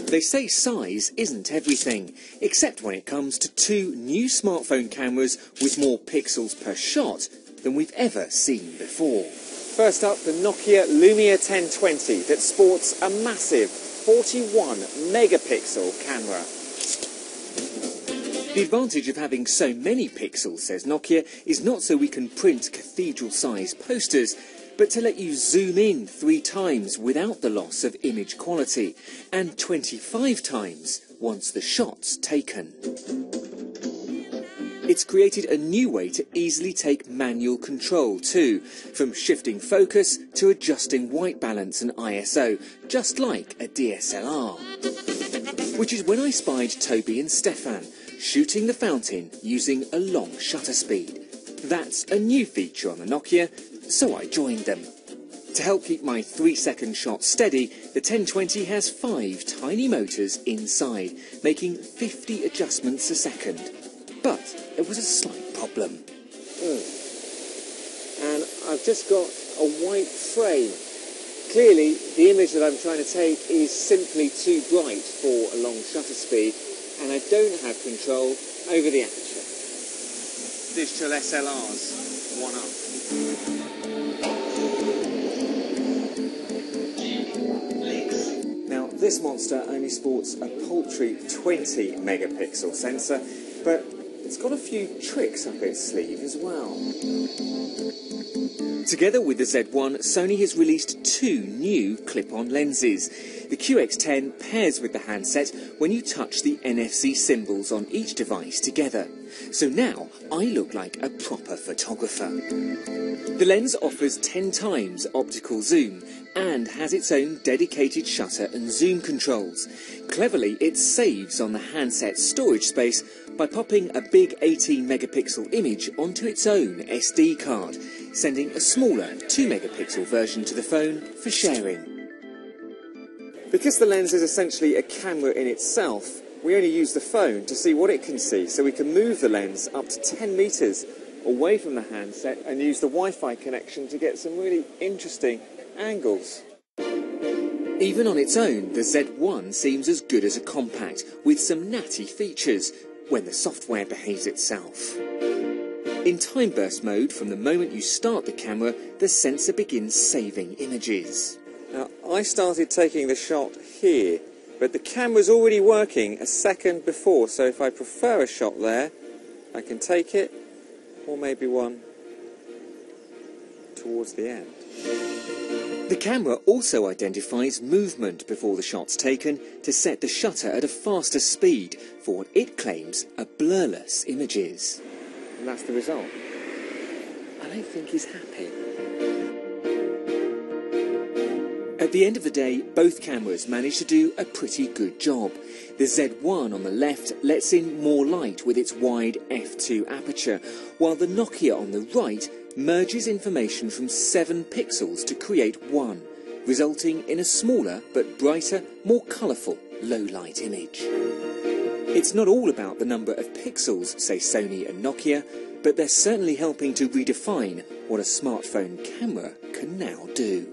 They say size isn't everything, except when it comes to two new smartphone cameras with more pixels per shot than we've ever seen before. First up, the Nokia Lumia 1020 that sports a massive 41 megapixel camera. The advantage of having so many pixels, says Nokia, is not so we can print cathedral-sized posters, but to let you zoom in 3 times without the loss of image quality, and 25 times once the shot's taken. It's created a new way to easily take manual control too, from shifting focus to adjusting white balance and ISO, just like a DSLR. Which is when I spied Toby and Stefan shooting the fountain using a long shutter speed. That's a new feature on the Nokia, so I joined them. To help keep my 3-second shot steady, the 1020 has 5 tiny motors inside, making 50 adjustments a second. But there was a slight problem. And I've just got a white frame. Clearly, the image that I'm trying to take is simply too bright for a long shutter speed, and I don't have control over the aperture. Digital SLRs, one up. Now, this monster only sports a paltry 20 megapixel sensor, but it's got a few tricks up its sleeve as well. Together with the Z1, Sony has released 2 new clip-on lenses. The QX10 pairs with the handset when you touch the NFC symbols on each device together. So now I look like a proper photographer. The lens offers 10 times optical zoom and has its own dedicated shutter and zoom controls. Cleverly, it saves on the handset's storage space by popping a big 18 megapixel image onto its own SD card, sending a smaller 2 megapixel version to the phone for sharing. Because the lens is essentially a camera in itself, we only use the phone to see what it can see, so we can move the lens up to 10 metres away from the handset and use the Wi-Fi connection to get some really interesting angles. Even on its own, the Z1 seems as good as a compact, with some natty features, when the software behaves itself. In time burst mode, from the moment you start the camera, the sensor begins saving images. Now, I started taking the shot here, but the camera's already working a second before, so if I prefer a shot there, I can take it, or maybe one towards the end. The camera also identifies movement before the shot's taken to set the shutter at a faster speed for what it claims are blurless images. And that's the result. I don't think he's happy. At the end of the day, both cameras managed to do a pretty good job. The Z1 on the left lets in more light with its wide f2 aperture, while the Nokia on the right merges information from 7 pixels to create 1, resulting in a smaller but brighter, more colourful low-light image. It's not all about the number of pixels, say Sony and Nokia, but they're certainly helping to redefine what a smartphone camera can now do.